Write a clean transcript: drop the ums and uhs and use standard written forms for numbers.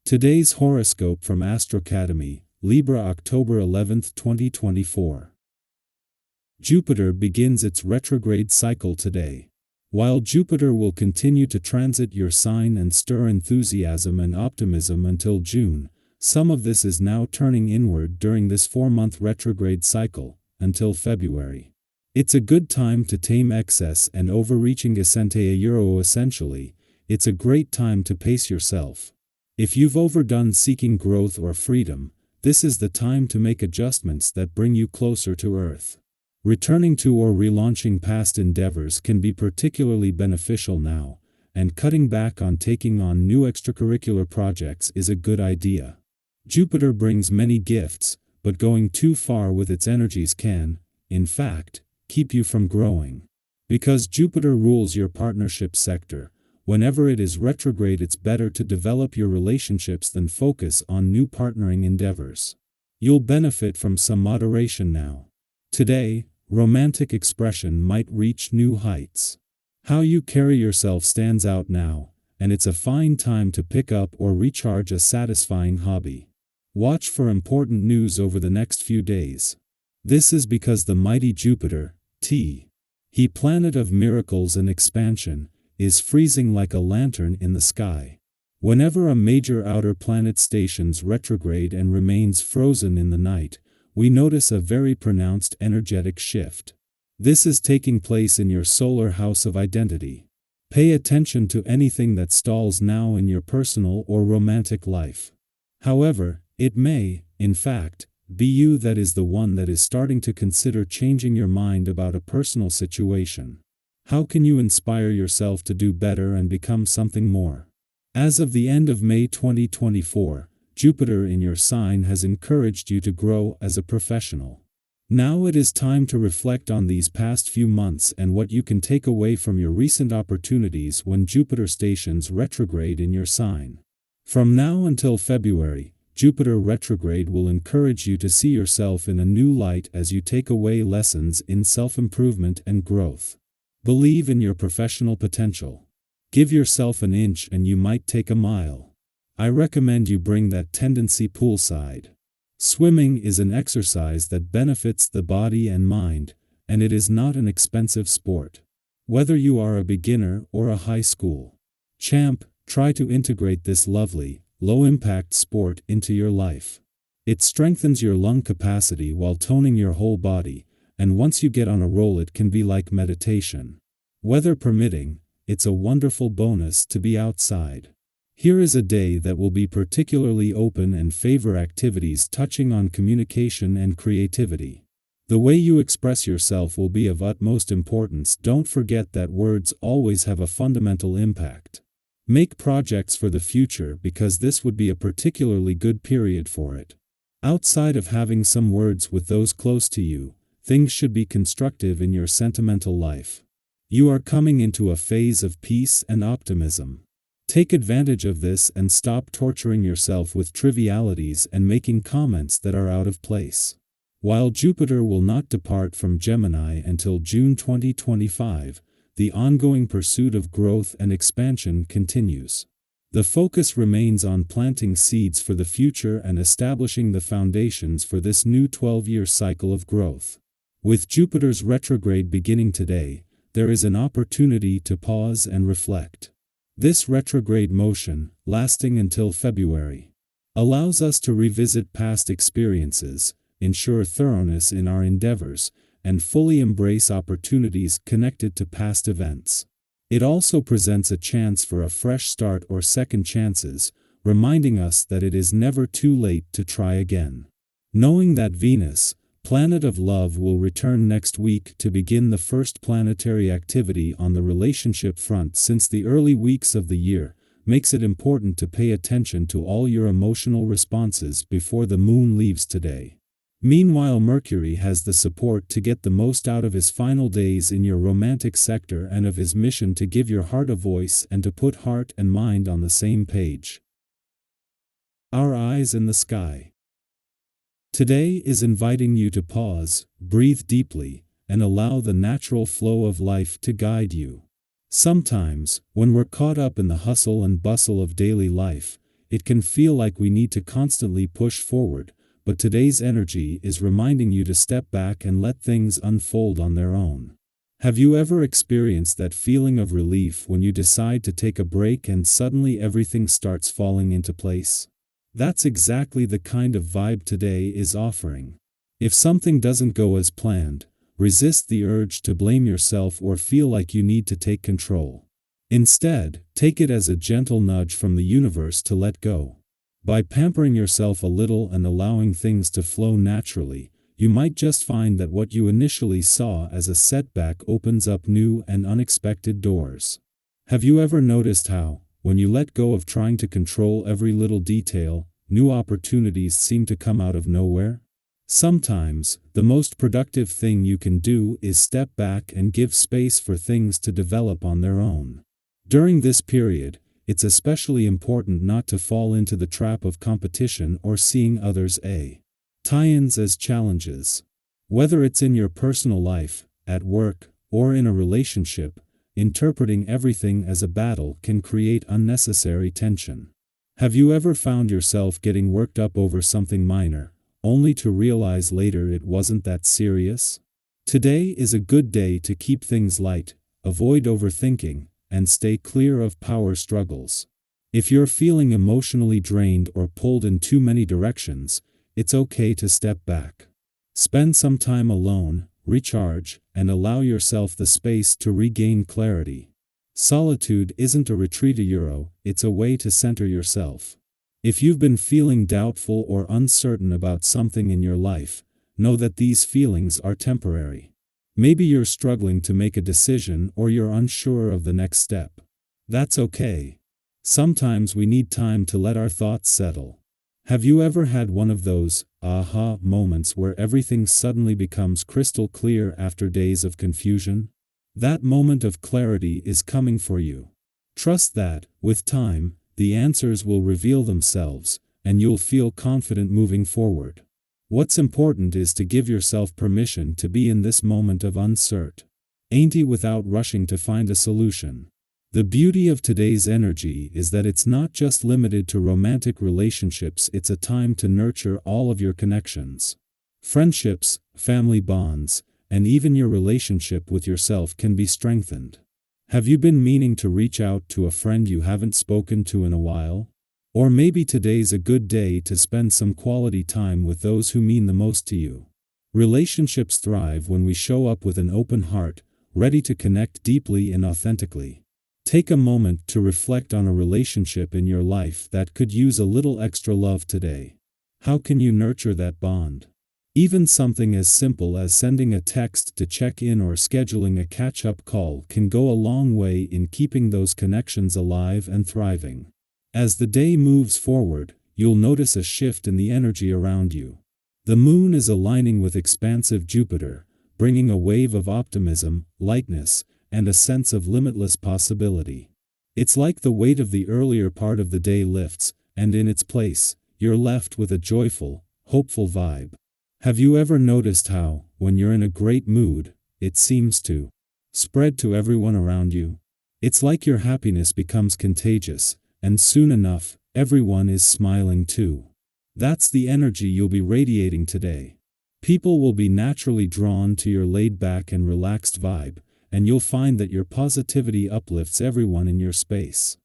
Today's horoscope from Astrocademy, Libra October 11th, 2024. Jupiter begins its retrograde cycle today. While Jupiter will continue to transit your sign and stir enthusiasm and optimism until June, some of this is now turning inward during this 4-month retrograde cycle, until February. It's a good time to tame excess and overreaching. Essentially, it's a great time to pace yourself. If you've overdone seeking growth or freedom, this is the time to make adjustments that bring you closer to Earth. Returning to or relaunching past endeavors can be particularly beneficial now, and cutting back on taking on new extracurricular projects is a good idea. Jupiter brings many gifts, but going too far with its energies can, in fact, keep you from growing. Because Jupiter rules your partnership sector, whenever it is retrograde, it's better to develop your relationships than focus on new partnering endeavors. You'll benefit from some moderation now. Today, romantic expression might reach new heights. How you carry yourself stands out now, and it's a fine time to pick up or recharge a satisfying hobby. Watch for important news over the next few days. This is because the mighty Jupiter, he planet of miracles and expansion, is freezing like a lantern in the sky. Whenever a major outer planet stations retrograde and remains frozen in the night, we notice a very pronounced energetic shift. This is taking place in your solar house of identity. Pay attention to anything that stalls now in your personal or romantic life. However, it may, in fact, be you that is the one that is starting to consider changing your mind about a personal situation. How can you inspire yourself to do better and become something more? As of the end of May 2024, Jupiter in your sign has encouraged you to grow as a professional. Now it is time to reflect on these past few months and what you can take away from your recent opportunities when Jupiter stations retrograde in your sign. From now until February, Jupiter retrograde will encourage you to see yourself in a new light as you take away lessons in self-improvement and growth. Believe in your professional potential. Give yourself an inch and you might take a mile. I recommend you bring that tendency poolside. Swimming is an exercise that benefits the body and mind, and it is not an expensive sport. Whether you are a beginner or a high school champ, try to integrate this lovely, low-impact sport into your life. It strengthens your lung capacity while toning your whole body, and once you get on a roll it can be like meditation. Weather permitting, it's a wonderful bonus to be outside. Here is a day that will be particularly open and favor activities touching on communication and creativity. The way you express yourself will be of utmost importance. Don't forget that words always have a fundamental impact. Make projects for the future because this would be a particularly good period for it. Outside of having some words with those close to you, things should be constructive in your sentimental life. You are coming into a phase of peace and optimism. Take advantage of this and stop torturing yourself with trivialities and making comments that are out of place. While Jupiter will not depart from Gemini until June 2025, the ongoing pursuit of growth and expansion continues. The focus remains on planting seeds for the future and establishing the foundations for this new 12-year cycle of growth. With Jupiter's retrograde beginning today, there is an opportunity to pause and reflect. This retrograde motion, lasting until February, allows us to revisit past experiences, ensure thoroughness in our endeavors, and fully embrace opportunities connected to past events. It also presents a chance for a fresh start or second chances, reminding us that it is never too late to try again. Knowing that Venus, planet of love, will return next week to begin the first planetary activity on the relationship front since the early weeks of the year, makes it important to pay attention to all your emotional responses before the moon leaves today. Meanwhile, Mercury has the support to get the most out of his final days in your romantic sector and of his mission to give your heart a voice and to put heart and mind on the same page. Our eyes in the sky. Today is inviting you to pause, breathe deeply, and allow the natural flow of life to guide you. Sometimes, when we're caught up in the hustle and bustle of daily life, It can feel like we need to constantly push forward, but today's energy is reminding you to step back and let things unfold on their own. Have you ever experienced that feeling of relief when you decide to take a break and suddenly everything starts falling into place? That's exactly the kind of vibe today is offering. If something doesn't go as planned, resist the urge to blame yourself or feel like you need to take control. Instead, take it as a gentle nudge from the universe to let go. By pampering yourself a little and allowing things to flow naturally, you might just find that what you initially saw as a setback opens up new and unexpected doors. Have you ever noticed how, when you let go of trying to control every little detail, new opportunities seem to come out of nowhere? Sometimes, the most productive thing you can do is step back and give space for things to develop on their own. During this period, it's especially important not to fall into the trap of competition or seeing others' tie-ins as challenges. Whether it's in your personal life, at work, or in a relationship, interpreting everything as a battle can create unnecessary tension. Have you ever found yourself getting worked up over something minor, only to realize later it wasn't that serious? Today is a good day to keep things light, avoid overthinking, and stay clear of power struggles. If you're feeling emotionally drained or pulled in too many directions, it's okay to step back. Spend some time alone, recharge, and allow yourself the space to regain clarity. Solitude isn't a retreat, it's a way to center yourself. If you've been feeling doubtful or uncertain about something in your life, know that these feelings are temporary. Maybe you're struggling to make a decision or you're unsure of the next step. That's okay. Sometimes we need time to let our thoughts settle. Have you ever had one of those aha moments where everything suddenly becomes crystal clear after days of confusion? That moment of clarity is coming for you. Trust that, with time, the answers will reveal themselves, and you'll feel confident moving forward. What's important is to give yourself permission to be in this moment of uncertainty without rushing to find a solution. The beauty of today's energy is that it's not just limited to romantic relationships, it's a time to nurture all of your connections. Friendships, family bonds, and even your relationship with yourself can be strengthened. Have you been meaning to reach out to a friend you haven't spoken to in a while? Or maybe today's a good day to spend some quality time with those who mean the most to you. Relationships thrive when we show up with an open heart, ready to connect deeply and authentically. Take a moment to reflect on a relationship in your life that could use a little extra love today. How can you nurture that bond? Even something as simple as sending a text to check in or scheduling a catch-up call can go a long way in keeping those connections alive and thriving. As the day moves forward, you'll notice a shift in the energy around you. The moon is aligning with expansive Jupiter, bringing a wave of optimism, lightness, and a sense of limitless possibility. It's like the weight of the earlier part of the day lifts, and in its place, you're left with a joyful, hopeful vibe. Have you ever noticed how, when you're in a great mood, it seems to spread to everyone around you? It's like your happiness becomes contagious, and soon enough, everyone is smiling too. That's the energy you'll be radiating today. People will be naturally drawn to your laid-back and relaxed vibe, and you'll find that your positivity uplifts everyone in your space.